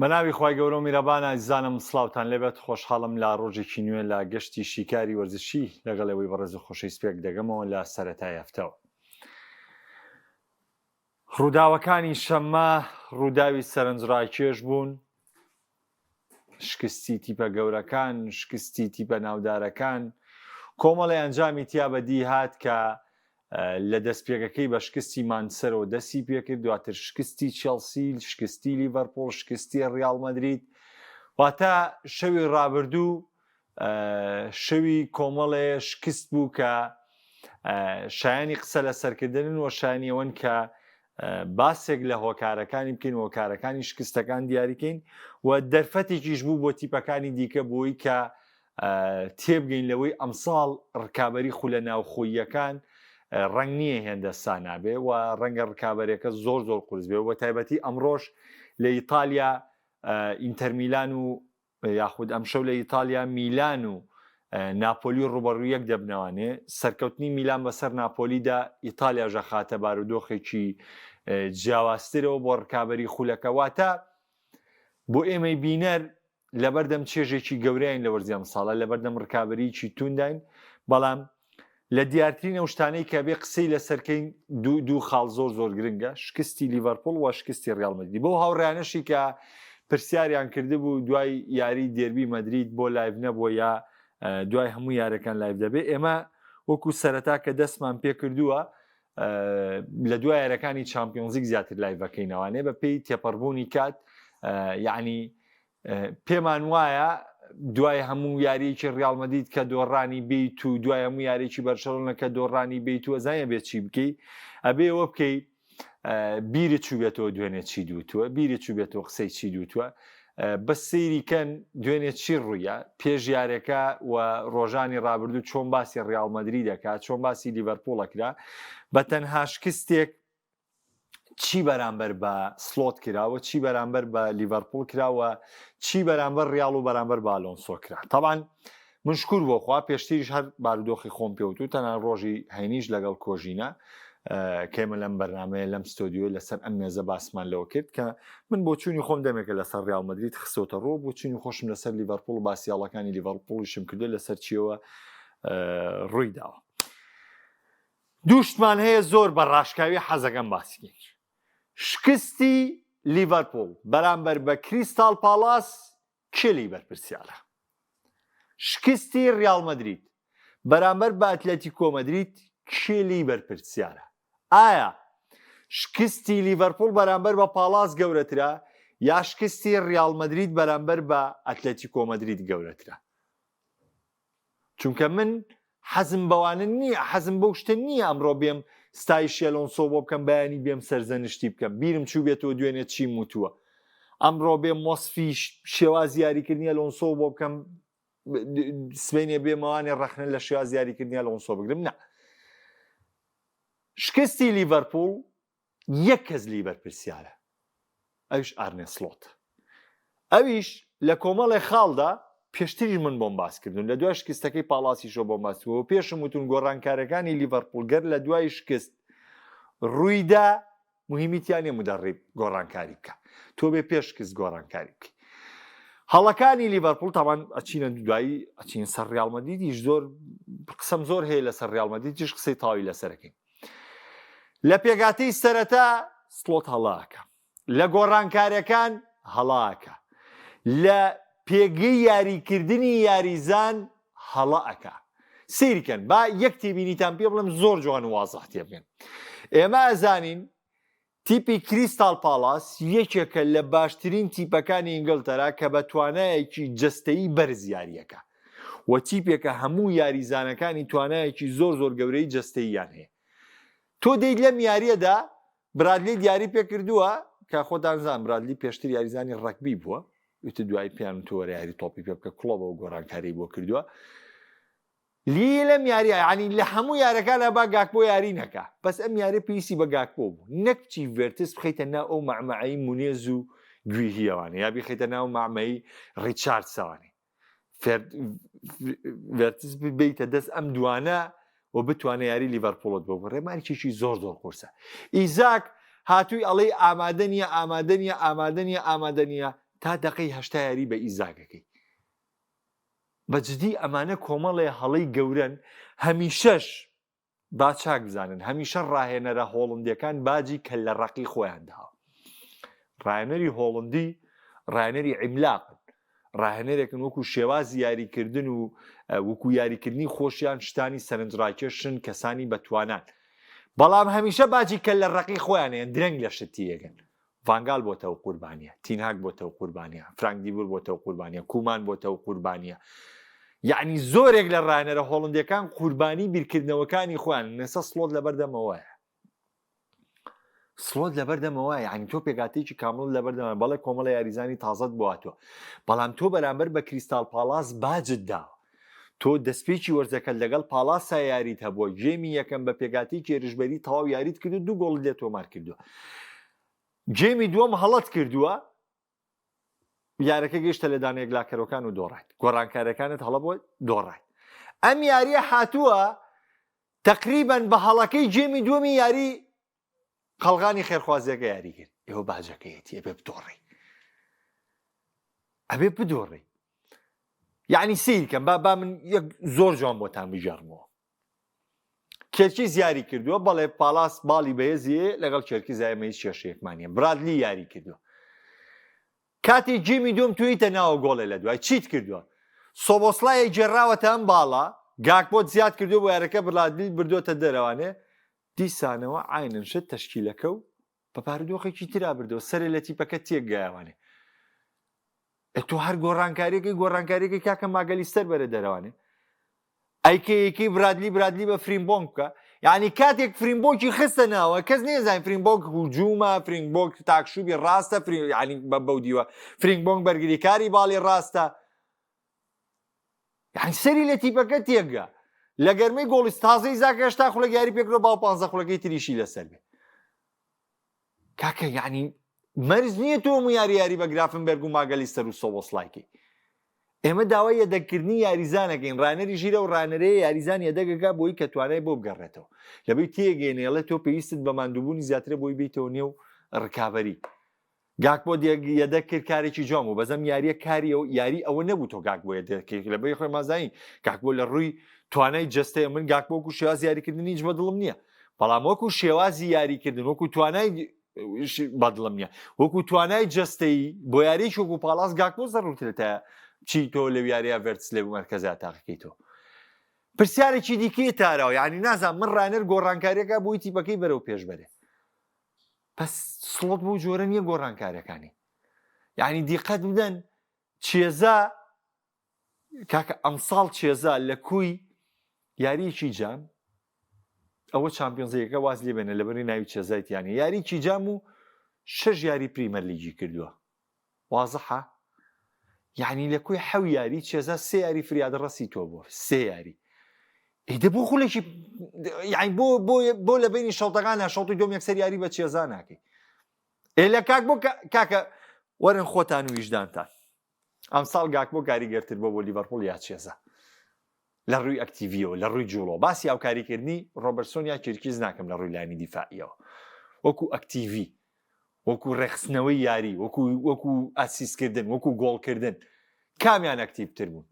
بەناوی خوای گەورە و میرەبانە ئازیزانم سڵاوتان لێبێت خۆشحاڵم لە ڕۆژێکی نوێ لە گەشتی شیکاری وەرزشی لەگەڵەوەی بەڕێز و خۆشەی سپێک دەگەمەوە لە سەرەتای هەفتەوە. ڕووداوەکانی شەممە ڕووداوی سەرنجڕاکێش بوون، شکستی تیپە گەورەکان، شکستی تیپە ناودارەکان، کۆمەڵی ئەنجامی تیا بەدی هات کە لە دەستپێکەکەی بە شکستی مانچستەرەوە دەستی پێکرد، دواتر شکستی چێلسی، شکستی لیڤەرپۆڵ، شکستی ڕیاڵ مەدرید. واتە شەوی ڕابردوو شەوی کۆمەڵێ شکست بوو کە شایانی قسە لە سەرکردن و شایانی ئەوەن کە باسێک لە هۆکارەکانی بکەین و هۆکارەکانی شکستەکان دیاریکەین و دەرفەتێکیش بوو بۆ تیپەکانی دیکە بۆی کە تێبگەین لەوەی ئەمساڵ ڕکابەری خو لە ناوخۆییەکان ڕنگ نییە هێندە سانابێ و ڕەنگە ڕکابەرێکە زۆر قورس بێ و تایبەتی ئەمڕۆژ لە ئیتالیا ئینتەرمیلان و یاخود ئەمشەو لە ئیتالیا میلان و ناپۆلی ڕوبەڕوویەک دەبنەوانێ. سەرکەوتنی میلان بەسەر ناپۆلیدا ئیتالیا ژەخاتە بارودۆخێکی جیاوازترەوە بۆ ڕکابەری خولەکە. واتە بۆ ئێمەی بینەر لەبەردەم چێژێکی گەورەیان لە وەرزی ئەمساڵە، لەبەردەم ڕکابەریکی تونداین، بەڵام لە دیارترینە شتانەی کە بێ قسەی لەسەرکەین دوو خاڵ زۆر گرنگە، شکستی لیڤەرپۆڵ و شکستی ڕیاڵ مەدرید. بۆ هاوڕێیانەشی کە پرسیاریان کرده بوو دوای یاری دێربی مەدرید بۆ لایڤ نەبووە یا دوای هەموو یارەکان لایڤ دەبێ، ئێمە وەکو سەرەتا کە دەستمان پێ کردووە لە دوای یارەکانی چامپیۆنز لیگ زیاتر لایڤەکەینەوانێ بە پێی تێپەڕبوونی کات. یعنی پێمان وایە دوای هەموو یاریەکی ڕیاڵ مەدرید کە دۆڕانی بیت و دوای هەموو یاریی بەرشەلۆنە کە دۆڕانی بیت و ئەزانە بێت چی بکەی، ئەبێ ئەوە بکەی بیرت چوو بێتەوە دوێنێ چی دووتووە، بیرت چوو بێتەوە قسەی چی دووتووە، بە سەیریکەن دوێنێ چی ڕوویە پێش یارەکە و ڕۆژانی ڕابردوو چۆن باسی ڕیاڵ مەدرید دەکات، چۆن باسی لیڤەرپۆڵەکرا، بە تەنها شکستێک چی بەرامبەر بە سلۆت کراوە، چی بەرامبەر بە لیڤەرپۆڵ کراوە، چی بەرامبەر ڕیاڵ و بەرامبەر بە ئالۆنسۆ کرا. تەبان من شکور بۆ خوا پێشتریش هەر بارودۆخی خۆم پێوتو تەنها ڕۆژی هەینیش لەگەڵ کۆژینە کێمە لەم بەرنامەیە لەم ستۆدیۆ لەسەر ئەم مێزە باسمان لەوە کرد کە من بۆ چوونی خۆم دەمێکە لەسەر ڕیاڵ مەدرید خستۆتە ڕۆ، بۆ چوونی خۆشم لەسەر لیڤەرپۆڵ و باسیاڵەکانی لیڤەرپۆڵیشم کردو لەسەر چیەوە ڕووی داوە. دووشتمان هەیە زۆر بە ڕاشکاوی حەزەکەم باسیکەین. شکستی لیڤەرپۆڵ بەرامبەر بە کریستال پالاس کێلی بەرپرسیارە. شکستی ڕیاڵ مەدرید بەرامبەر بە ئەتلێتیکۆ مەدرید کێلی بەرپرسیارە. ئایا شکستی لیڤەرپۆڵ بەرامبەر بە پالاس گەورەترە یا شکستی ڕیاڵ مەدرید بەرامبەر بە ئەتلێتیکۆ مەدرید گەورەترە؟ چونکە من حەزم بەوانە نییە، حەزم بەو شتە نییە ئەمڕۆ بێم ستایشی ئەلۆنسۆ بۆ بکەم، بەیانی بێم سەرزەنشتی بکەم، بیرم چوو بێتەوە دوێنێ چی موتووە، ئەمڕۆ بێم مۆسفی شێواز یاریکردنی ئەلۆنسۆ بۆ بکەم، سبەینێ بێمەوانێ ڕەخنە لە شێواز یاریکردنی ئەلۆنسۆ بگرم. نا، شکستی لیڤەرپۆڵ یەک کەس لی بەرپرسیارە، ئەویش ئارنێ سلۆت. ئەویش لە کۆمەڵێ خاڵدا پێشتریش من بۆم باس کردون، لە دوای شکستەکەی پاڵاسیشۆ بۆم باس کردەوە، پێشم وتون گۆڕانکارەکانی لیڤەرپۆڵ گەر لە دوای شکست ڕوویدا مهمیتیانێ مدەڕێب گۆڕانکاری بکە، تۆ بێ پێش شکست گۆڕانکاری بکەی. هەڵەکانی لیڤەرپۆڵ تاوان ئەچینە دوایی ئەچین سەر ڕیاڵ مەدریدیش زۆر قسەم زۆر هەیە لەسەر ڕیاڵ مەدریدیش قسەی تاوی لەسەرەکەین. لە پێگاتەی سەرەتا سلۆت هەڵاکە، لە گۆڕانکاریەکان هەڵاکە، لە پێگەی یاریکردنی یاریزان هەڵەکە. سیرکەن با یەک تێبینیتان پێ بڵم زۆر جوان و وازەح تێبێن. ئێمە ئەزانین تیپی کریستال پالاس یەکێکە لە باشترین تیپەکانی ئینگلتەرا کە بە توانایەکی جەستەیی بەرز یاریەکە و تیپێکە هەموو یاریزانەکانی توانایەکی زۆر گەورەی جەستەییان هەیە. تۆ دەیت لەم یاریەدا برادلی دیاری پێ کردووە کە خۆتان زان برادلی پێشتر یاریزانی ڕەگبی بووە، وتە دوای پیان تۆوەرە یاری تۆپی پێ بکە کڵۆبەوە گۆڕانکاری بۆ کردووە. لی لەم یاریە ینی لە هەموو یارەکانە با گاک بۆ یاری نەکە، بەس ئەم یارە پێویستی بە گاکبۆ بوو، نەک چی ڤێرتس بخەیتە ناو ئەو مەعمەعەی مونێز و گوێهیەوانە یا بخەیتە ناو مەعمەی ڕیچاردسەوانێ، ڤێرتس ببیتە دەست ئەم دوانە و بتوانە یاری لیڤەرپۆڵت بۆ ڕێمانێکێکی زۆر قورسە. ئیزاک هاتووی ئەڵێ ئامادە نیە تا دقەی هەشتا یاری بە ئیزاگەکەی. بەجددی ئەمانە کۆمەڵێ هەڵەی گەورن هەمیشەش با چاک بزانن هەمیشە ڕاهێنەرە هۆڵندیەکان باجی کە لە ڕقی خۆیان داوە. ڕاهێنەری هۆڵندی ڕاهێنەری عیملاقن، ڕاهێنەرێکن وەکو شێوازی یاریکردن و وەکو یاریکردنی خۆشیان شتانی سەرنجڕاکێشن کەسانی بەتوانان، بەڵام هەمیشە باجی کە لە ڕقی خۆیانیان درەنگ لە شتی یەگەن. ڤانگال بۆتەوە قوربانیە، تینهاک بۆتەوە قوربانیە، فرانک دیبور بۆتەوە قوربانیە، کومان بۆتەوە قوربانیە. یعنی زۆرێک لە ڕاهێنەرە هۆڵندیەکان قوربانی بیرکردنەوەکانی خۆیان نەسە سڵۆت لەبەردەمەوەیە. سڵۆت لەبەردەمەوە یعنی تۆ پێگاتێکی کامل لەبەردەمە، بەڵێ کۆمەڵە یاریزانی تازەت بواتەوە، بەڵام تۆ بەرامبەر بە کریستال پالاس باجت داوە، تۆ دەستپێکی وەرزەکەت لەگەڵ پالاسا یاریت هەبووە، گێمی یەکەم بە پێگاتی کێرشبەری تەواو یاریت کردو، 2 گۆڵ لێ تۆمار کردووە. گێمی دووەم هەڵەت کردووە، یارەکە گەیشتە لە دانەیەک لاکەرەکان و دۆڕایت، گۆڕانکارەکانت هەڵە بۆ دۆڕایت. ئەم یاریە هاتووە تقریباً بە هەڵەکەی گێمی دووەمی یاری قەڵغانی خێرخوازیەکە یاری کرد. ئێوە باجەکەیەتی ئەبێ بدۆڕی، ئەبێ بدۆڕی. یعنی سیرکەم با من یەک زۆر جوان بۆتان بژارمەوە. کێرکی یاری کردووە، بەڵێ پالاس باڵی بەهێزیە لەگەڵ کێرکی زایمەی کێشەیەکمانیە، برادلی یاری کردووە. کاتی گێمی دوم تویتە ناوە گۆڵێ لە دوای چیت کردووە، سۆبۆسلایە گێڕاوەتە ئەم باڵا، گاکپۆت زیاد کردو بۆ یارەکە برادلی بردوۆتە دەرەوانێ، دیسانەوە عینن شت تەشکیلەکە و بە پارودۆخێکی ترا بردەوە، سەرێ لە تیپەکە تێک گایوانێ. تۆ هەر گۆڕانکاریەکەی کاکە ماگەلیستەر بەرە دەرەوانێ، ئەیکەیەکی برادلی بە فرینبۆنگ بکە. یعنی کاتێک فرینبۆکی خستە ناوە، کەس نێزانین فرینبۆنگ هوجومە، فرینبۆنگ تاکشوبی ڕاستە، ینی بەو دیوە فرینبۆنگ بەرگریکاری باڵی ڕاستە. یعنی سەری لە تیپەکە تێکگا، لە گەرمەی گۆڵی تازەی زاکە هێشتا خولەک یاری پێکرۆ باو 15 خولەکەی تریشی لەسەر بێ. کاکە یعنی مەرز نییە تۆ یاری بە گرافنبەرگ و ماگەلیستەر و سۆبۆسلایکی. ئێمە داوای یەدەگرتنی یاریزانەکەین، ڕانەری ژیرە و ڕانەرەیە یاریزان یەدەگەکە بۆی کە توانای بۆ بگەڕێتەوە، لەبەی تێگەێنێڵێ تۆ پێویستت بە ماندووبوونی زیاترە بۆی بیتەوە نێو ڕکابەری. گاک بۆ یەدە کرد کارێکی جوام و بەزەم یاریە کاری و یاری ئەوە نەبوو تۆ گاک بۆ یەدەکەی، لەبەی خۆی مازانی گاک بۆ لە ڕووی توانای جستەیە من گاک بۆکو شێواز یاریکردنی هیچ بەدڵم نییە، بەڵام وەکو شێوازی یاریکردن وەکو توانای بەدڵم نییە، وەکو توانای جستەی بۆ یاریش وەکو پالاس گاک بۆ زەڕوتێتە چی تۆ لە یاریە ڤێرتس لێ مەرکەزات تاقیکەیتەوە. پرسیارێکی دیکەی تاراوە، یعنی نازان من ڕانەر گۆڕانکاریەکە بۆی تیپەکەی بەرەو پێش بەرێ. پس سڵۆت بۆ جۆرە نییە گۆڕانکارەکانی. یعنی دیقەت بدەن چێزا کاکە ئەمساڵ چێزا لە کوی یاریکی جام، ئەوە چامپیۆنزەکە واز لێ بێنە لەبەری ناوی چێزایەتیانی یاریکی جام و 6 یاری پریمەر لیگی کردووە. وازەحە؟ یعنی لە کوی 7 یاری چێزا 3 یاری فریادە ڕەسی تۆ بووە، 3 یاری. ئیدە بۆ خولێکی یعنی بۆ لە بینی شەوتەکانە شەوتی دۆم یەکسەر یاری بە چێزا ناکەی. لە کاک بۆ کاکە وەرن خۆتان و ویژدانتان. ئەمساڵ گاک بۆ کاریگەرتر بۆ لیڤەرپۆڵ یا چێزا لە ڕووی ئەکتیڤیەوە، لە ڕووی جوڵۆ. باسی هاوکاریکردنی ڕۆبەرتسۆن یا کیرکیز ناکەم لە ڕووی لایانی دیفاعیەوە، وەکو ئەکتیڤی، وەکو ڕێخستنەوەی یاری، وەکو ئاسیستکردن، وەکو گۆڵکردن، کامیان ئەکتیڤتر بوون،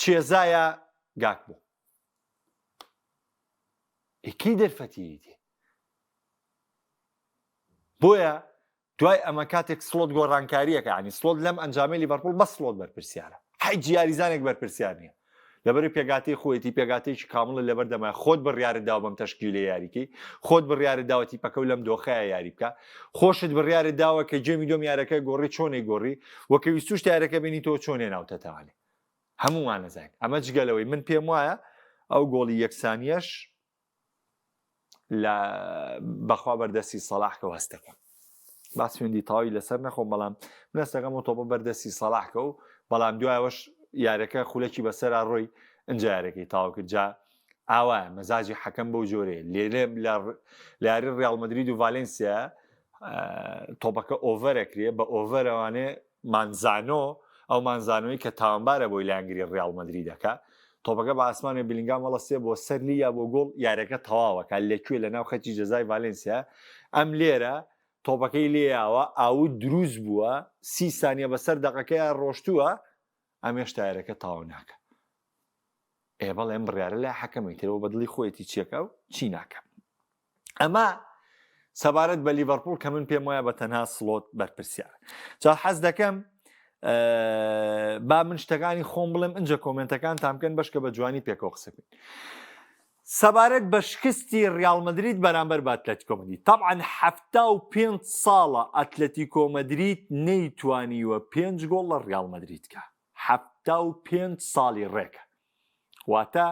چێزایە گاک بوو. ئەکەی دەرفەتیەتی. بۆیە دوای ئەمە کاتێک سڵۆت گۆڕانکاریەکە، ینی سڵۆت لەم ئەنجامەی لیڤەرپۆڵ بە سڵۆت بەرپرسیارە، هیچ یاریزانێک بەرپرسیار نییە. لەبەری پێگاتی خۆیەتی پێگاتێکی کامڵە لەبەردەمە خۆت بڕیارت داوە بەم تەشکیلە یاریکەی، خۆت بڕیارت داوە تیپەکە و لەم دۆخەیە یاری بکە، خۆشت بڕیارت داوە کە جێمی دۆم یارەکە گۆڕی چۆنێ گۆڕی، وەکە ویستوشت یارەکە بینی تۆ چۆنێ ناوتەتەوانێ. هەمومان نەزانین. ئەمە جگەلەوەی من پێم وایە ئەو گۆڵی یەکسانیەش لە بەخوا بەردەستی سەلاح کە هەستەکەم. با سوێندی تاوی لەسەر نەخۆم، بەڵام من هەستەکەم و تۆپە بەردەستی سەلاحکە و بەڵام دوایەوەش یارەکە خولەکی بەسەرا ڕۆی ئەنجا یارەکەی تاو کرد. جا ئاوایە مەزاجی حەکەم بەو جۆرەیە. لێرە لە یاری ڕیال مەدرید و ڤالێنسیا تۆپەکە ئۆڤەرەکرێ، بە ئۆڤەرەوانێ مانزانۆ، ئەو مانزانۆی کە تاوانبارە بۆی لایەنگری ڕیال مەدریدەکە، تۆپەکە بە ئاسمانێ بلینگام هەڵەسێ بۆ سەرلی یا بۆ گۆڵ، یارەکە تەواوەکە لەکوێ لە ناو خەتی جەزای ڤالێنسیا. ئەم لێرە تۆپەکەی لێیاوە ئاو دروست بووە 30 سانیە بەسەر دەقەکەی ڕۆشتووە ئەمێش تایرەکە تاوا ناکە بەڵێ ئەم بڕیارە لای حەکەمەیتەوە بەدڵی خۆیەتی چیەکە و چی ناکە ئەمە سەبارەت بە لیڤەرپوڵ کە من پێم وایە بە تەنها سڵۆت بەرپرسیارە جا حەز دەکەم با من شتەکانی خۆم بڵێم ئەنجە کۆمنتەکان تامکەن بەشکە بە جوانی پێکەوە قسەکەین سەبارەت بە شکستی ڕیال مەدرید بەرامبەر بە ئەتلەتیکۆ مەدرید طبعا 75 ساڵە ئەتلەتیکۆ مەدرید نەیتوانیوە 5 گۆڵ لە ڕیال مەدرید کە 75 ساڵی ڕێکە واتە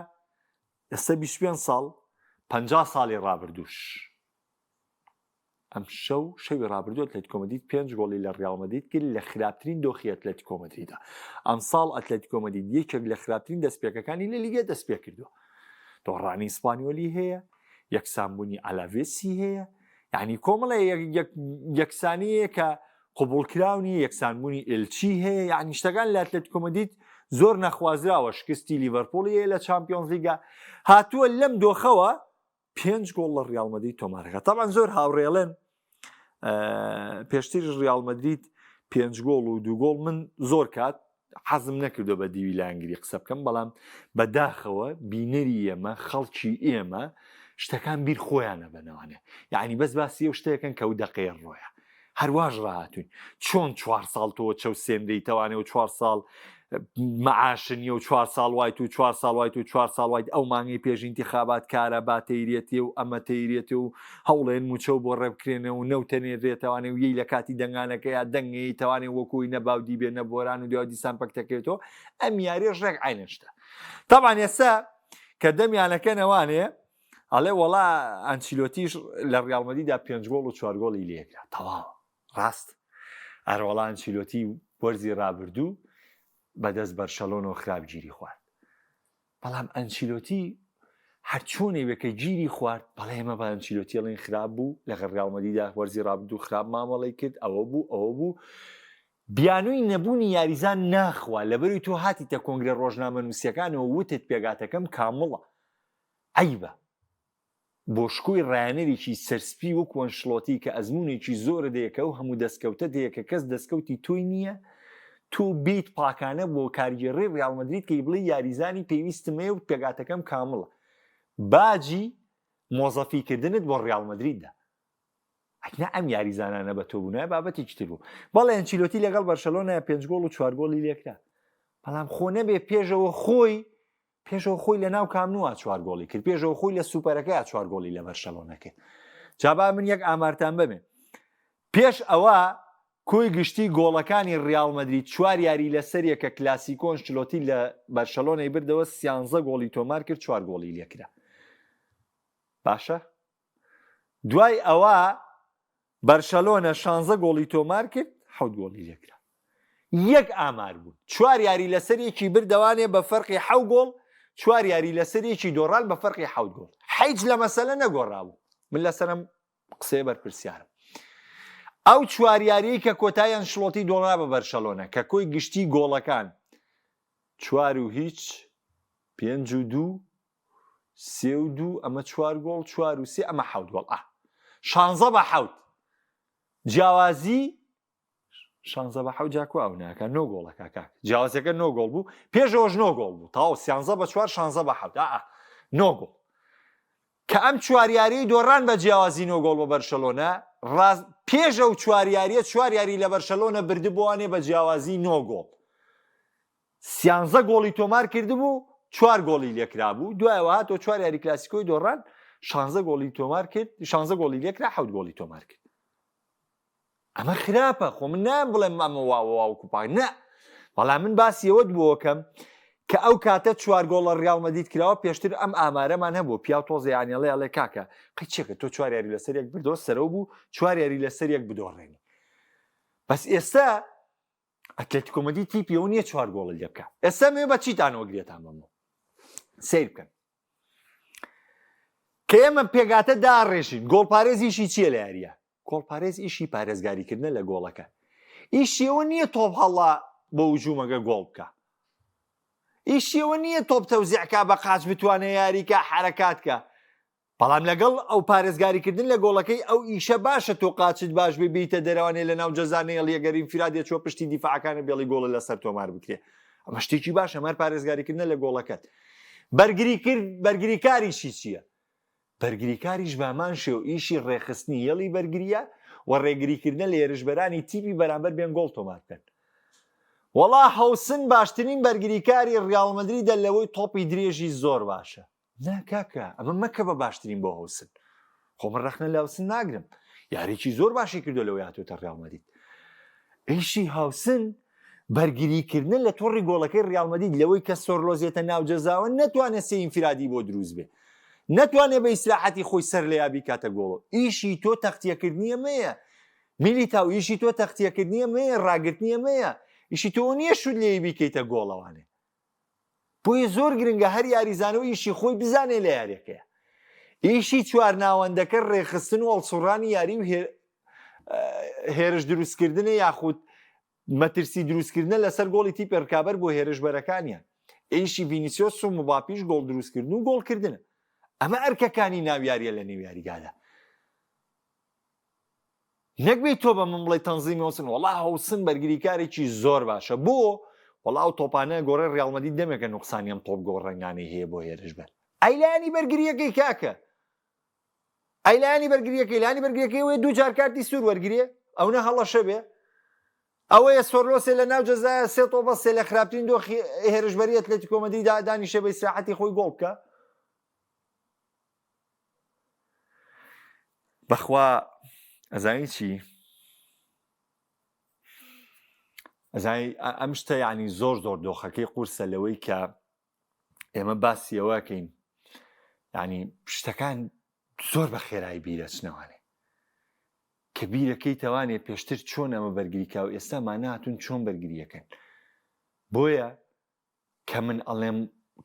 ئێستا 25 ساڵ 50 ساڵی ڕابردووش ئەم شەوی ڕابردوو ئەتلەتیکۆ مەدرید 5 گۆڵی لە ڕیال مەدرید کرد لە خراپترین دۆخی ئەتلەتیکۆ مەدریدە ئەم ساڵ ئەتلەتیکۆ مەدرید یەکێک لە خراپترین دەستپێکەکانی لە لیگە دەست پێ کردووە دۆڕانی ئیسپانیۆلی هەیە یەکسانبوونی ئەلاڤێسی هەیە یعنی کۆمەڵە یەکسانیەیە کە قوبوڵکراونی یەکسانبوونی ئێلچی هەیە یعنی شتەکان لە ئەتلەتیکۆ مەدرید زۆر نەخوازراوە شکستی لیڤەرپۆڵی هەیە لە چامپیۆنز لیگا هاتووە لەم دۆخەوە 5 گۆڵ لە ڕیال مەدرید تۆمارەکە طبعا زۆر هاوڕێڵێن پێشتر ڕیال مەدرید 5 گۆڵ و 2 گۆڵ من زۆر کات حەزم نەکردو بە دیوی لانگری قسە بکەم بەڵام بەداخەوە بینەری ئێمە خەڵکی ئێمە شتەکان بیر خۆیانە بنەوانێ یعنی بەس باسی ئەو شتەکەن کە و دەقەیە ڕۆیە هەرواش ڕاهاتوین چۆن 4 ساڵ تۆ چەو سێندەی تەوانێ و 4 ساڵ معاشنیە و 4 ساڵ وایت و 4 ساڵ وایت و 4 ساڵ وایت ئەو مانگی پێش ئینتیخابات کارە باتەیرێتی و ئەمە تەیرێتی و هەوڵێن موچە و بۆ ڕێبکرێنە و نەوتەنێرێتەوانێ و یەی لە کاتی دەنگانەکە یا دەنگی تەوانێ وەکوی نەباودی بێ نەبۆران و دێوا دیسان پەکتەکەوێتەوە ئەم یاریێ ڕێک عینشتە طبعا ئێستا کە دەمیانەکەنەوانێ ئەڵێ وەڵا ئەنچیلۆتیش لە ڕیال مەدریددا 5 گۆڵ و 4 گۆڵی لێکرا تەواو ڕاست ئەروەڵا ئەنچیلۆتی وەرزی ڕابردوو بەدەست بەرشەلۆنەوە خراپگیری خوارد بەڵام ئەنچیلۆتی هەر چۆنێوەکە گیری خوارد بەڵێ ئێمە بە ئەنچیلۆتیڵین خراپ بوو لە ڕیال مەدریددا وەرزی ڕابردوو خراپ مامەڵەی کرد ئەوە بوو بیانووی نەبوونی یاریزان ناخوا لەبەروی تۆ هاتیتە کۆنگرە ڕۆژنامە نووسیەکانەوە وتت پێگاتەکەم کامڵە ئەیبە بۆشکۆی ڕایانەرێکی سەرسپی وەک ئەنشلۆتی کە ئەزمونێکی زۆرە دەیەکە و هەموو دەستکەوتە دەیەکە کەس دەستکەوتی تۆی نییە تۆ بیت پاکانە بۆ کارگێڕی ڕیال مەدرید کە بڵێ یاریزانی پێویستمەیە و پێگاتەکەم کامڵە باجی مۆزەفیکردنت بۆ ڕیال مەدریددا ئەکنا ئەم یاریزانانە بە تۆ بوونایە بابەتێکی تر بوو بەڵێ ئەنچیلۆتی لەگەڵ بەرشەلۆنە 5 گۆڵ و 4 گۆڵی لێکرا بەڵام خۆ نەبێ پێشەوە خۆی لە ناو کامنووە 4 گۆڵی کرد پێشەوە خۆی لە سوپەرەکەی 4 گۆڵی لە بەرشەلۆنە کرد جابا من یەک ئامارتان ببێ پێش ئەوە کۆی گشتی گۆڵەکانی ڕیال مەدرید 4 یاری لەسەر یەکە کلاسیکۆ ئەنچیلۆتی لە بەرشەلۆنەی بردەوە 13 گۆڵی تۆمار کرد 4 گۆڵی لێکرا باشە دوای ئەوە بەرشەلۆنە 16 گۆڵی تۆمار کرد 7 گۆڵی لێکرا یەک ئامار بوو 4 یاری لەسەر یەکی بردەوانێ بە فەرقی 7 گۆڵ 4 یاری لەسەر یەکی دۆڕال بە فەرقی 7 گۆڵ حیج لە مەسەلە نەگۆڕابوو من لەسەرم قسەیە بەرپرسیارم ئەو 4 یاریەی کە کۆتای ئەنشلۆتی دۆڕا بە بەرشەلۆنە کە کۆی گشتی گۆڵەکان 4 و هیچ 5 و 2 3 و 2 ئەمە 4 گۆڵ 4 و 3 ئەمە 7 گۆڵ 16 بە 7 جیاوازی 16 بە 7 جاکو ئەو ناکە 9 گۆڵەکە کاک جیاوازەکە 9 گۆڵ بوو پێشەوەش 9 گۆڵ بوو تاو 13 بە 4 16 بە 7 9 گۆڵ کە ئەم 4 یاریی دۆڕان بە جیاوازی 9 گۆڵ بە بەرشەلۆنە پێشە و 4 یاریە 4 یاری لە بەرشەلۆنە بردبووانێ بە جیاوازی 9 گۆڵ 13 گۆڵی تۆمار کردبوو 4 گۆڵی لێکرا بوو دوایەوە هاتۆ 4 یاری کلاسیکۆی دۆڕان 16 گۆڵی تۆمار کرد 16 گۆڵی لێکرا 7 گۆڵی تۆمار کرد ئەمە خراپە خۆ من نام بڵێم ئەمە واوکو پاک نە بەڵام من باسی ئەوە بووەکەم کە ئەو کاتە 4 گۆڵ لە ڕیال مەدرید کراوە پێشتر ئەم ئامارەمان هەبوو پیا تۆزە یانیڵێ ئەڵێ کاکە قیچێکە تۆ 4 یاری لەسەر یەک بردەوە سەرەوە بوو 4 یاری لەسەر یەک بدۆڕێنی بەس ئێستا ئەتلێتیکۆ مەدرید تیپیەوە نییە 4 گۆڵ لێ بکە ئێستا مێ بە چیتانەوە گرێتان بەمەوە سیر بکەن کە ئێمە پێگاتە داڕێژین گۆڵپارێزیشی چییە لە یاریە گۆڵپارێز ئیشی پارێزگاریکردنە لە گۆڵەکە ئیشیەوە نییە تۆپ هەڵا بە وجوومەگە گۆڵ بکە ئیشیەوە نییە تۆپ تەوزیعکا بە قاچ بتوانێت یاریکە حرەکاتکە بەڵام لەگەڵ ئەو پارێزگاریکردن لە گۆڵەکەی ئەو ئیشە باشە تۆ قاچت باش بێ بیتە دەرەوانێ لە ناو جەزانەیە لێگەرین فرادێ چۆ پشتی دیفاعەکانە بێڵی گۆڵە لەسەر تۆمار بکرێ ئەمە شتێکی باشە مەر پارێزگاریکردن لە گۆڵەکەت بەرگریکاریشی چییە؟ بەرگریکاریش بامان شێ و ئیشی ڕێخستنی یەڵی بەرگریە و ڕێگریکردن لە ێرشبەرانی تیپی بەرامبەر بێن گۆڵ تۆمار بکەن. وەڵا هەوسن باشترین بەرگریکاری ڕیاڵ مەدریدە لەوەی تۆپی درێژی زۆر باشە. نا کاکە ئەمە مەکە بە باشترین بۆ هەوسن. خۆ من ڕەخنە لە هەوسن ناگرم. یاریکی زۆر باشی کردو لەوەی هاتوۆتە ڕیاڵ مەدرید. ئیشی هەوسن بەرگریکردن لە تۆڕی گۆڵەکەی ڕیاڵ مەدرید لەوەی کە سۆرلۆزێتە ناو جەزاوە نەتوانێت سێ ئینفرادی بۆ دروست بێ. نەتوانێت بە ئیسلاحەتی خۆی سەر لە یابی کاتە گۆڵ. ئیشی تۆ تەختیەکردنیە مەیە. میلیتاو ئیشی تۆ تەختیەکردنیە مەیە، ڕاگرتنیە مەیە. ئیشی تۆ نییە شود لێ بیکەیتە گۆڵەوانێ. بۆیە زۆر گرنگە هەر یاریزانەوە ئیشی خۆی بزانێ لە یاریەکەیە. ئیشی چوار ناوەندەکە ڕێخستن و هەڵسوڕانی یاری و هێرش دروستکردنە یاخود مەترسی دروستکردنە لەسەر گۆڵی تیپی ڕکابەر بۆ هێرشبەرەکانیان. ئیشی ڤینیسیۆس و مباپیش گۆڵ دروستکردن و گۆڵکردنە. ئەمە ئەرکەکانی ناویاریە لە نێو یاریگادا. نەکبێت تۆ بە من بڵێ تەنزیمی هەوسن وەڵا هەوسن بەرگریکارێکی زۆر باشە بۆ وەڵاو تۆپانە گۆڕی ڕیاڵ مەدرید دەمێکە نوقسانی ئەم تۆپ گۆڕەنگانەی هەیە بۆ هێرشبەر. ئەیلانی بەرگریەکەی کاکە ئەیلانی بەرگریەکەی لانی بەرگریەکەی وێ دوو جار کارتی سوور وەرگریە ئەو نە هەڵەشە بێ ئەوەیە سۆرلۆسێ لە ناو جەزایە سێ تۆپە سێ لە خراپترین دۆخی هێرشبەری ئەتلێتیکۆ مەدریددا دانیشە بە ئیسراحەتی خۆی گۆڵ بکە. بەخوا ئەزانی چی؟ ئەزانی ئەم شتە یعنی زۆر زۆر دۆخەکەی قورسە لەوەی کە ئێمە باسی ئەوەکەین یعنی شتەکان زۆر بە خێرایی بیرەچنەوانێ کە بیرەکەی تەوانێ پێشتر چۆن ئەمە بەرگریکا و ئێستا ماناتون چۆن بەرگریەکەن. بۆیە کە من ئەڵێم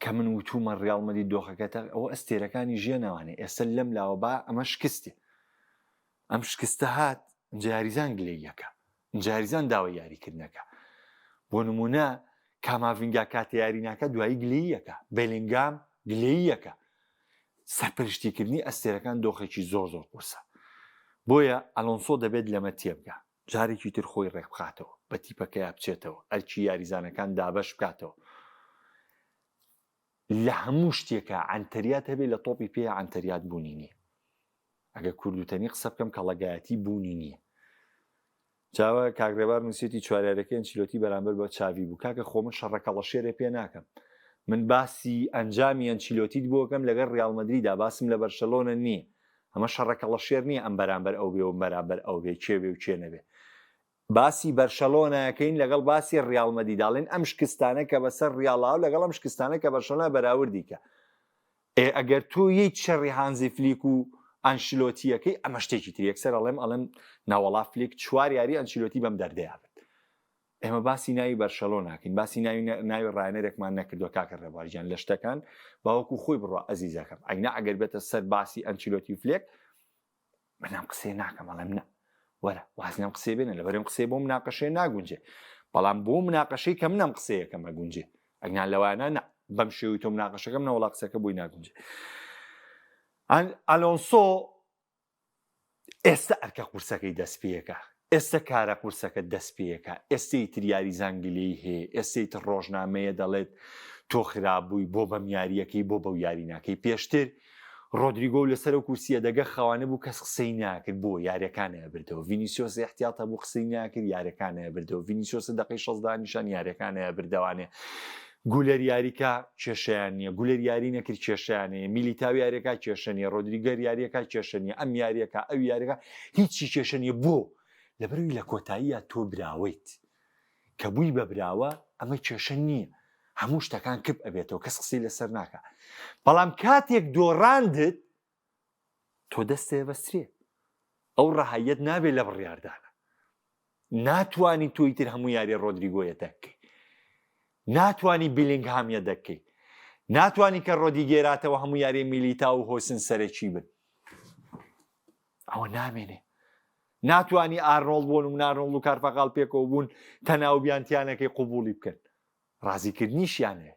کە من وتومە ڕیاڵ مەدرید دۆخەکەتە ئەوە ئەستێرەکانی ژیە ناوانێ ئێستا لەم لاوە با ئەمە شکستێ. ئەم شکستە هات جاریزان گلەیەکە جاریزان داوای یاریکردنەکە. بۆ نمونە کاماڤینگا کاتە یاری ناکە دوایی گلەیەکە بێلینگام گلەیەکە. سەرپەرشتیکردنی ئەستێرەکان دۆخێکی زۆر زۆر قورسە. بۆیە ئەلۆنسۆ دەبێت لەمە تێبگا جارێکی تر خۆی ڕێک بخاتەوە بە تیپەکەیە بچێتەوە ئەرکی یاریزانەکان دابەش بکاتەوە. لە هەموو شتێکە عنتەریات هەبێت لە تۆپی پێ عنتەریات بوونی نییە. ئەگە کوردوتەنی قسە بکەم کەڵەگایەتی بوونی نییە. چاوە کاگرێبار نووسێتی چوارارەکەی ئەنچیلۆتی بەرامبەر بە چاوی بوو کاکە خۆ من شەڕەکەڵە شێرێ پێ ناکەم. من باسی ئەنجامی ئەنچیلۆتیت بۆکەم لەگەڵ ڕیاڵ مەدریددا باسم لە بەرشەلۆنە نییە. ئەمە شەڕەکەڵە شێر نییە ئەم بەرامبەر ئەو بێ و بەرامبەر ئەو بێ کێوێ و کێ نەبێ. باسی بەرشەلۆنەکەین لەگەڵ باسی ڕیاڵ مەدریداڵێن ئەم شکستانە کە بەسەر ڕیاڵا و لەگەڵ ئەم شکستانە کە بەرشەلۆنە بەراوردیکە. ئەگەر تۆ یەک شەڕی هانزی فلیک و ئەنشیلۆتیەکەی ئەمە شتێکی تر یەکسەر ئەڵێم ناوەڵا فلیک چوار یاری ئەنشیلۆتی بەم دەردەیابێت. ئێمە باسی ناوی بەرشەلۆ ناکەین باسی ناوی ڕایەنەرێکمان نەکردووە کاکە ڕێبوارجیان لە شتەکان باوەکو خۆی بڕۆ ئەزیزەکەم ئەینا ئەگەر بێتە سەر باسی ئەنچیلۆتی و فلێک منام قسێ ناکەم ئەڵێم نە وەرە وازنم قسێ بێنە لەبەرم قسێ بۆ مناقەشەیە ناگونجێ بەڵام بۆ مناقەشەی کە منم قسەیەکەم ئەگونجێ ئەگنان لەوانە نە بەم شێوی تۆ مناقەشەکەم نەوەڵا قسەکە بۆی ناگونجێ. ئەلۆنسۆ ئێستا ئەرکە قورسەکەی دەست پێیەکە ئێستا کارە قورسەکە دەست پێیەکە ئێستەی تریاری زانگلەی هەیە ئێستەی تر ڕۆژنامەیە دەڵێت تۆ خراببووی بۆ بەم یاریەکەی بۆ بەو یاری ناکەی. پێشتر ڕۆدریگۆ لەسەر و کورسیە دەگە خەوانە بوو کەس قسەی ناکرد بۆ یاریەکانە بردەوە ڤینیسیۆس احتیاطە بوو قسەی ناکرد یاریەکانە بردەوە ڤینیسیۆس دقەی 16 نیشان یاریەکانە بردەوانێ گولەر یاریکە کێشەیان نییە گولەر یاری نەکرد کێشیانەیە میلیتاو یاریەکە کێشە نیە ڕۆدریگەر یاریەکە کێشە نیە ئەم یاریەکە ئەو یاریەکە هیچی کێشە نیە بۆ لەبەروی لە کۆتاییە تۆ براویت کە بووی بە براوە ئەمە کێشە نییە هەموو شتەکان کپ ئەبێتەوە کەس قسەی لەسەر ناکە بەڵام کاتێک دۆڕاندت تۆ دەستێ بەسترێ ئەو ڕەهایەت نابێت لە بڕیاردانە ناتوانی تۆی تر هەموو یاری ڕۆدریگۆیە دەکەی ناتوانی بیلینگهامیە دەکەی ناتوانی کە ڕۆدی گێراتەوە هەموو یاری میلیتا و هۆسن سەرەکی بن ئەوە نامێنێ ناتوانی ئارنۆڵ بوون و نارۆڵ و کارفەقاڵ پێکەوە بوون تەناوبیانتیانەکەی قوبوڵی بکەن ڕازیکردنیشیانێ.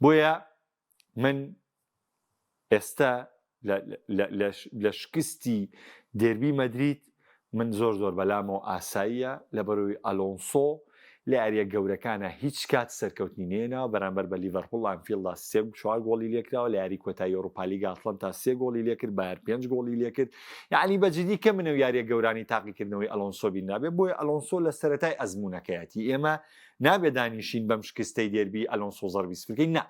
بۆیە من ئێستا لە شکستی دێربی مەدریت من زۆر بەلامەوە ئاساییە لە بەرەوەی ئەلۆنسۆ لە یاریە گەورەکانە هیچ کات سەرکەوتنی نێنەوە بەرامبەر بە لیڤەرپوڵ ئەنفیلدا 4 گۆڵی لێکراوە لە یاری کۆتایی ئەوروپا لیگا ئەتلانتا 3 گۆڵی لێکرد بایەر 5 گۆڵی لێکرد یعنی بەجددی کە منە یاریە گەورانی تاقیکردنەوەی ئەلۆنسۆ بین نابێت بۆیە ئەلۆنسۆ لە سەرەتای ئەزمونونەکەیەتی ئێمە نابێت دانیشین بەم شکستەی دێربی ئەلۆنسۆ زەربی سفرکەی نا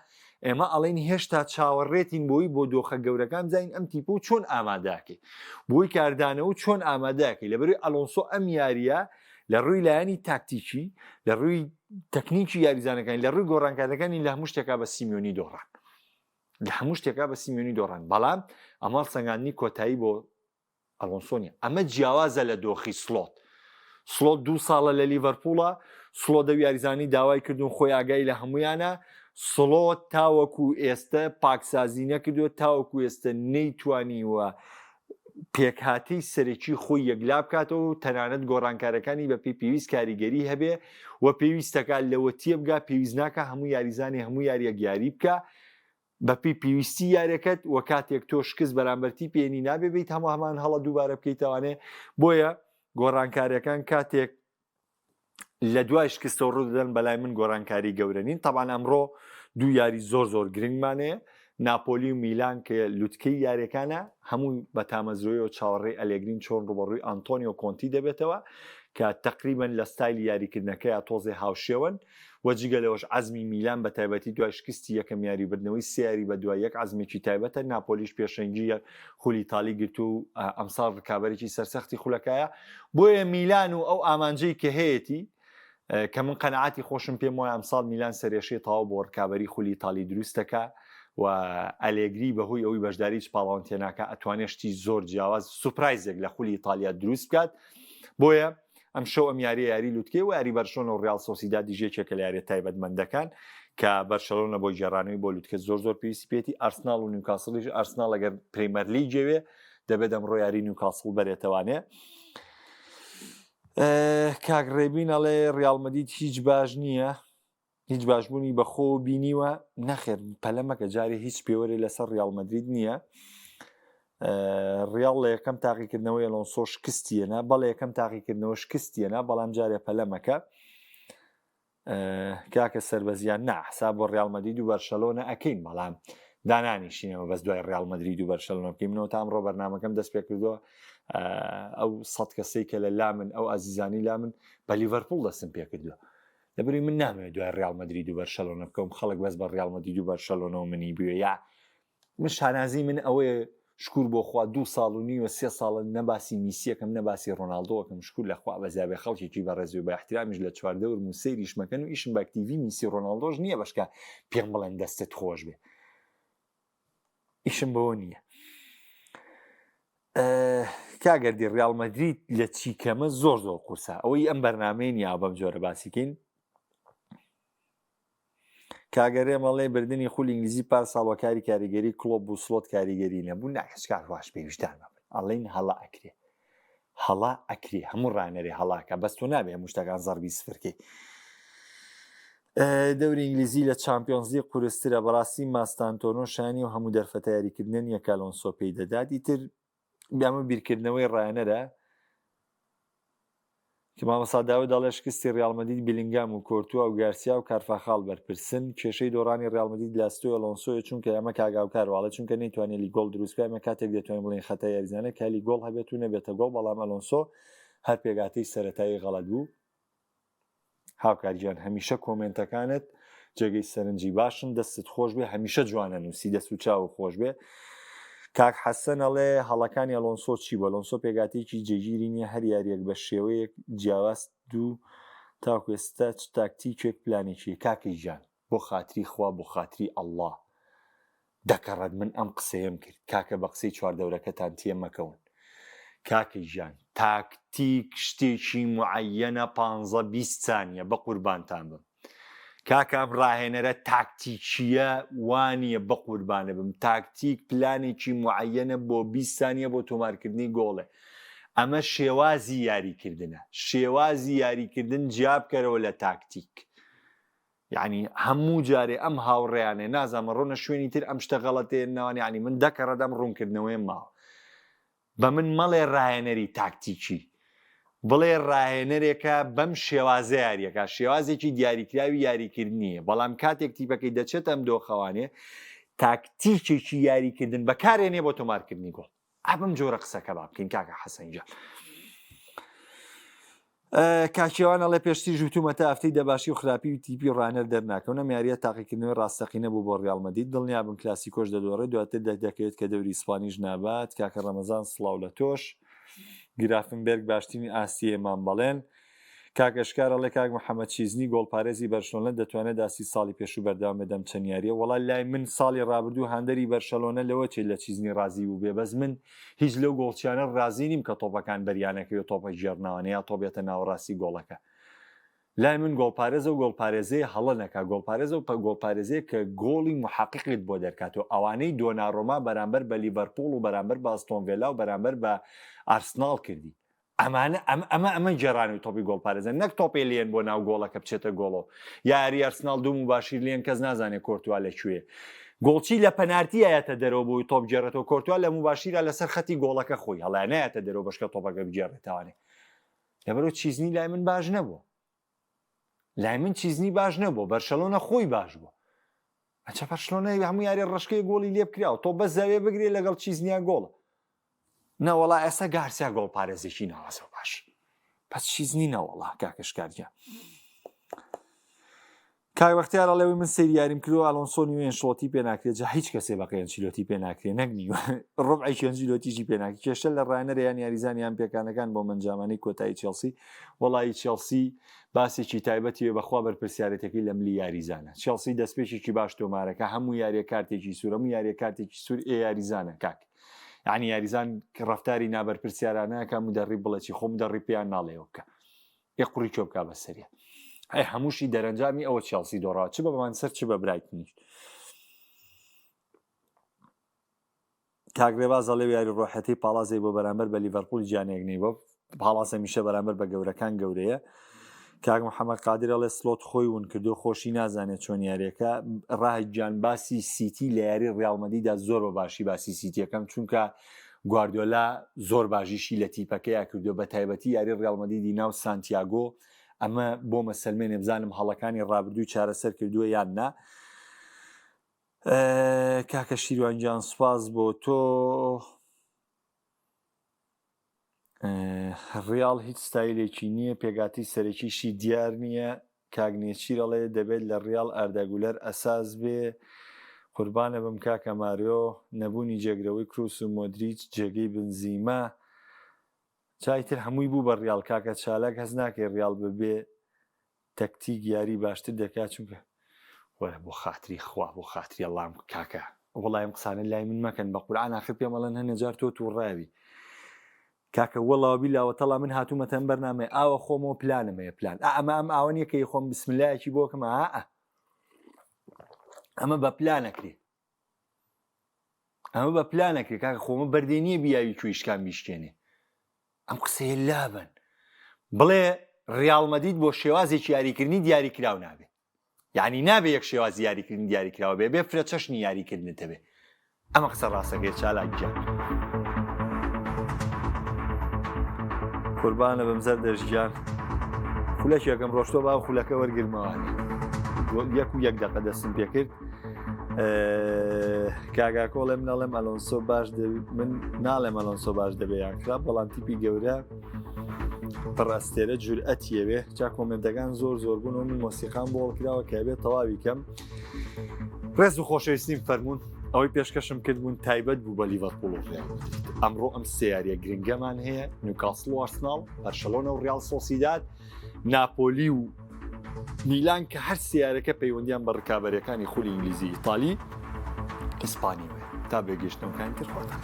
ئێمە ئەڵێن هێشتا چاوەڕێتین بۆی بۆ دۆخە گەورەکان زین ئەم تیپۆ چۆن ئاماداکەی بۆی کاردانەوە چۆن ئاماداکەی لەبەروی ئەلۆنسۆ ئەم یاریە لە ڕووی لایەنی تاکتیکی لە ڕووی تەکنیکی یاریزانەکانی لە ڕووی گۆڕانکاردەکانی لە هەموو شتێکا بە سیمیۆنی دۆڕان لە هەموو شتێکا بە سیمیۆنی دۆڕان بەڵام ئەمەڵ سەنگاندنی کۆتایی بۆ ئەلۆنسۆنیە ئەمە جیاوازە لە دۆخی سڵۆت 2 ساڵە لە لیڤەرپوڵە سڵۆ دە یاریزانی داوای کردوون خۆی ئاگای لە هەمویانە سڵۆت تاوەکو ئێستا پاکسازی نەکردووە تاوەکو ئێستا نەیتوانیوە پێکهاتی سەرەکی خۆی یەکلا بکاتەوە و تەنانەت گۆڕانکارەکانی بە پێویست کاریگەری هەبێ و پێویستەکە لەوە تێبگا پێویست ناکە هەموو یاریزانی هەموو یاریەک یاری بکە بە پێویستی یاریەکەت و کاتێک تۆ شکست بەرامبەرتی پێێنی نابێ بیت هەمان هەڵە دووبارە بکەیتەوانێ بۆیە گۆڕانکاریەکان کاتێک لە دوای شکستەوە ڕوودەدەن بەلای من گۆڕانکاری گەورەنین تەبان ئەمڕۆ 2 یاری زۆر گرنگمانەیە ناپۆلی و میلان کە لوتکەی یاریەکانە هەموو بە تامەزرۆیەوە چاوەڕێی ئەلێگرین چۆن ڕوبەڕووی ئەنتۆنیۆ کۆنتی دەبێتەوە کە تقریبن لە ستایلی یاریکردنەکەی تۆزێ هاوشێون وەجگە لەوەش عزمی میلان بە تایبەتی دوای شکستی یەکەم یاریبردنەوەی سیاری بە دوای یەک عزمێکی تایبەتە ناپۆلیش پێشەنگی خولی تالی گرت و ئەمساڵ ڕکابەرێکی سەرسەختی خولەکایە بۆیە میلان و ئەو ئامانجەی کە هەیەی کە من قەنەعاتی خۆشم پێم وایە ئەمساڵ میلان سەرێشەی تاوا بۆ ڕکابەری خولی تالی دروستەکە و ئەلێگری بەهۆی ئەوی بەشداری پاڵاون تێناکە ئەتوانێشتی زۆر جیاواز سوپرایزێک لە خولی ئیتالیا دروست بکات بۆیە ئەم شەو ئەم یاری لوتکەی و یاری بەرشۆن و ڕیال سۆسیدادی ژێکێکە لە یاری تایبەتمەندەکان کە بەرشەلۆنە بۆ گێڕانەوەی بۆ لوتکە زۆر پێویستی پێێتی ئارسناڵ و نیوکاسڵیش ئارسناڵ لەگەر پرێمەر لیگ جێوێ دەبێت ئەمڕۆ یاری نیوکاسڵ بەرێتەوانێ کاگڕێبین ئەڵێ ڕیال مەدید هیچ باش نییە هیچ باشبوونی بەخۆ بینیوە نەخێر پەلەمەکە جارێ هیچ پێوەری لەسەر ڕیال مەدرید نییە ڕیال لە یەکەم تاقیکردنەوەی ئەلۆنسۆ شکستیەنە بەڵێ یەکەم تاقیکردنەوە شکستیەنە بەڵام جارێ پەلەمەکە کاکە سەربەزیان نەحساب بۆ ڕیال مەدرید و بەرشەلۆنە ئەکەین بەڵام دانانیشینەوە بەس دوای ڕیال مەدرید و بەرشەلۆنە بکەین منەوە تا ئەمڕۆ بەرنامەکەم دەست پێ کردووە ئەو 100 کەسەی کە لە لامن ئەو ئازیزانی لامن بە لیڤەرپوڵ دەستم پێ کردووە لەبەری من نامەوێت دوای ڕیال مەدرید و بەرشەلۆنە بکەم خەڵک بەس بە ڕیال مەدرید و بەرشەلۆنەوە منی بوێ یا من شانازی من ئەوەیە شکور بۆ خوا 2 ساڵ و نیوە 3 ساڵە نەباسی میسیەکەم نەباسی ڕۆناڵدۆکەم شکور لەخوا بەزیابێ خەڵکێکی بەڕێزی و بە احترامیش لە چواردەور و سەیریشمەکەن و ئیشم بە ئەکتیڤی میسی ڕۆناڵدۆش نییە بەشکە پێم بڵێن دەستت خۆش بێ ئیشم بەوە نییە کاگەردی ڕیال مەدرید لە چیکەمە زۆر قورسە ئەوەی ئەم بەرنامەی نیا بەم جۆرە باسیکەین کاگەرێ مەڵێ بردننی خولی ئینگلیزی پار ساڵۆکاری کاریگەری کلۆب و سڵۆت کاریگەری نەبوو ناکەسکار واش پێویشتان بن ئەڵێن هەڵا ئەکرێ هەموو ڕانەرێ هەڵاکە بەس تۆ نابێ هەموو شتەکان زەربی سفرکەی دەوری ئینگلیزی لە چامپیۆنز لیگ قورسترە بەڕاستی ماستانتۆنۆ شانی و هەموو دەرفەتە یاریکردنە نیە کە ئەلۆنسۆ پێی دەدات ئیتر ئەمە بیرکردنەوەی ڕایەنەرە کە مامەسا داوود دەڵێ شکستی ڕیال مەدرید بیلینگام و کۆرتووە و گارسیا و کارفاخاڵ بەرپرسن کێشەی دۆڕانی ڕیال مەدرید لاستۆی ئەلۆنسۆیە چونکە ئەمە کاگاوکارواڵە چونکە نەیتوانێت لیگۆڵ دروستکە ئەمە کاتێک دەتوانین بڵێن خەتای یاریزانە کە لیگۆڵ هەبێت و نەبێتە گۆڵ بەڵام ئەلۆنسۆ هەر پێگاتەی سەرەتایی غەڵەت بوو هاوکارجیان هەمیشە کۆمنتەکانت جێگەی سەرنجی باشن دەستت خۆش بێ هەمیشە جوانە نووسی دەست و چاو خۆش بێ کاک حەسەن ئەڵێ هەڵەکانی ئەلۆنسۆ چی بە ئەلۆنسۆ پێگاتێکی جێگیری نییە هەر یاریەک بە شێوەیەک جیاواز دوو تاکو ئێستا تاکتیکێک پلانێکی کاکی ژیان بۆ خاتری خوا بۆ خاتری ئەڵڵا دەکەڕێت من ئەم قسەیەم کرد کاکە بە قسەی چواردەورەکەتان تێمەکەون کاکی ژیان تاکتیک شتێکی معەنە 15-20 سانیە بە قوربانتان بم کاکەم ڕاهێنەرە تاکتیکیە وانیە بە قوربانە بم تاکتیک پلانێکی معەنە بۆ 20 سانیە بۆ تۆمارکردنی گۆڵێ ئەمە شێوازی یاریکردنە شێوازی یاریکردن جیاب کەرەوە لە تاکتیک یعنی هەموو جارێ ئەم هاوڕێیانێ نازانمە ڕۆنە شوێنی تر ئەم شتە غەڵەتێنەوەی ینی من دەکەڕەدەم ڕوونکردنەوەی ماوە بە من مەڵێ ڕاهێنەری تاکتیکی بڵێ ڕاهێنەرێکە بەم شێوازە یاریەکە شێوازێکی دیاریکراوی یاریکردنیە بەڵام کاتێک تیپەکەی دەچێت ئەم دۆخەوانێ تاکتیکێکی یاریکردن بەکارێنێ بۆ تۆمارکردنی گۆڵ ئەبم جۆرە قسەکە با بکەین کاکە حەسەنجان کاکیێوانەڵێ پێشتی ژوتومەتە ئەفتەی دەباشی و خراپی و تیپی ڕانەر دەرناکەونە میاریە تاقیکردنەوەی ڕاستەقینە بوو بۆ ڕیاڵ مەدید دڵنیا بم کلاسیکۆش دەدۆڕێت دواتر دەکەوێت کە دەوری ئیسپانیش نابات کاکە ڕەمەزان سڵاو لە تۆش گرافنبێرگ باشترین ئاسیەمان بەڵێن کاکەشکارەڵێ کاک محەممەد چیزنی گۆڵپارێزی بەرشلۆنە دەتوانێت داسی ساڵی پێشوو بەردەوام بەدەم چەندیاریە وڵای لای من ساڵی ڕابردوو هەندەری بەرشەلۆنە لەوە چێت لە چیزنی ڕازی بوو بێ بەس من هیچ لەو گۆڵچیانە ڕازی نیم کە تۆپەکان بەریانەکەی و تۆپە ژێرناوانەیە تۆبێتە ناوەڕاستی گۆڵەکە لای من گۆڵپارێزە و گۆڵپارێزەی هەڵە نەکا گۆڵپارێزە و گۆڵپارێزەیە کە گۆڵی محققیت بۆ دەرکاتەوە ئەوانەی دۆناڕۆما بەرامبەر بە لیڤەرپوڵ و بەرامبەر بە ئەستۆن ڤیلا و بەرامبەر بە ئارسناڵ کردی ئەمە جێرانی تۆپی گۆڵپارێزە نەک تۆپی لێن بۆ ناو گۆڵەکە بچێتە گۆڵۆ یاری ئەرسناڵ دوو مباشیر لێن کەس نازانێت کۆرتوا لەکوێ گۆڵچی لە پەنارتی ئاەتە دەرەوە بووی تۆپ جێڕێتەوە کۆرتوا لە مباشیرە لەسەر خەتی گۆڵەکە خۆی هەڵانایەتە دەرەوە بەشکە تۆپەکە بجێڕێتوانێ لەبەرەوە چیزنی لای من باش نەبوو لای من چیزنی باش نەبوو بەرشەلۆنە خۆی باش بوو ئەچە بەرشلۆنە هەموو یاری ڕشکەی گۆڵی لێ بکراوە تۆ بە زاوێ بگرێ لەگەڵ چیزنیە گۆڵە نەوەڵا ئێستا گارسیا گۆڵپارێزێکی ناوازەوە باش پس چیزنی نەوەڵا کاکەشکارجە کاک وەختیارە لەوەی من سەیری یاریم کردو ئالۆنسۆ نیوێن شڵۆتی پێ ناکرێت جا هیچ کەسێ بەقەیەن چیلۆتی پێ ناکرێت نەک نیوە ڕۆبعی چەنجیلۆتیژی پێ ناکرێت کێشە لە ڕایەنەرەیان یاریزانیان پێکانەکان بۆ منجامانەی کۆتایی چێلسی وەڵی چێلسی باسێکی تایبەتی بەخوا بەرپرسیارەتەکەی لە ملی یاریزانە چێلسی دەستپێکێکی باش تۆمارەکە هەموو یاریە کارتێکی سوور هەموو یاریە کارتێکی سوور یاریزانە کاک یعنی یاریزان ڕفتاری نابەرپرسیارانەکە مدەڕی بڵێکی خۆ مدەڕی پێیان ناڵێەوە بکە یە قوڕی کۆ بکا بەسەریە ئەی هەمووشی دەرەنجامی ئەوە چێلسی دۆڕاوە چ بە بەمانسەر چ بە برایتنیش کاگرێباز ئەڵێ یاری ڕۆحەتی پاڵازەی بۆ بەرامبەر بە لیڤەرپوڵ گیانێکنەی بۆ پاڵاسە میشە بەرامبەر بە گەورەکان گەورەیە کاک محەممەد قادر ئەڵێ سلۆت خۆی ون کردو خۆشی نازانێت چۆن یاریەکە ڕاهی گیان باسی سیتی لە یاری ڕیاڵ مەدیدا زۆر بە باشی باسی سیتیەکەم چونکە گواردیۆلا زۆر باشیشی لە تیپەکەیە کردو بە تایبەتی یاری ڕیاڵ مەدیدی ناو سانتیاگۆ ئەمە بۆ مەسلمێنێ بزانم هەڵەکانی ڕابردووی چارەسەر کردووە یان نا کاکە شیروانجان سوپاس بۆ تۆ ڕیاڵ هیچ ستایلێکی نییە پێگاتی سەرەکیشی دیار نییە کاگنێچیرەڵێ دەبێت لە ڕیاڵ ئارداگولەر ئەساس بێ قوربانە بم کاکە ماریۆ نەبوونی جێگرەوەی کروس و مۆدریچ جێگەی بنزیمە چایتر هەمووی بوو بە ڕیاڵ کاکە چالاک هەز ناکەی ڕیاڵ ببێ تەکتیک یاری باشتر دەکات چونکە وەرە بۆ خاتری خوا بۆ خاتری ئەڵام کاکە وەڵایم قسانە لای من مەکەن بە قورعان ئاخر پێمەڵەن هەنێجار تۆ تووڕاوی کاکە وەڵاوی لاوەتەڵا من هاتوومەتەن بەرنامێ ئاوە خۆمەوە پلانمەیە پلان ئەمە ئەم ئاوە نیە کە خۆم بسملایەکی بۆکەمە ئەمە بە پلانەکرێ ئەمە بە پلانەکرێ کاکە خۆمە بەردێنیە بیاوی کوێیشکان بیشکێنێ ئەم قسەیە لابن بڵێ ڕیاڵ مەدید بۆ شێوازێکی یاریکردنی دیاریکراو نابێت یعنی نابێ یەک شێوازی یاریکردنی دیاریکراوە بێ بێ فرە چەشنی یاریکردنتە بێ ئەمە قسە ڕاستەکەی چالاک گیان قوربانە بەم زەر دەژگیان خولەکی یەکەم ڕۆشتۆ با خولەکە وەرگرمەوانێ یەک و یەک دەقە دەستم پێ کرد کاگاکۆڵێ منەڵێم ئەلۆنسۆ باش من ناڵێم ئەلۆنسۆ باش دەبێ یانکرا بەڵام تیپی گەورە پڕاستێرە جورئەتیەوێ جا کۆمنتەکان زۆر بوون و من مۆسیقام بۆ هەڵکراوە کە بێت تەواوی کەم ڕێز و خۆشەویستیم فەرمونون ئەوەی پێشکەشم کردبوون تایبەت بوو بە لیڤەرپوڵ و ڕیاڵ ئەمڕۆ ئەم سێ یاریە گرنگەمان هەیە نیوکاسڵ و ئارسناڵ بەرشەلۆنە و ڕیاڵ سۆسیداد ناپۆلی و میلان کە هەر سیارەکە پەیوەندیان بە ڕکابەرەکانی خولی ئینگلیزی ئیتالی ئیسپانیوێ تا بێگەشتنەوەکانی تر خۆتان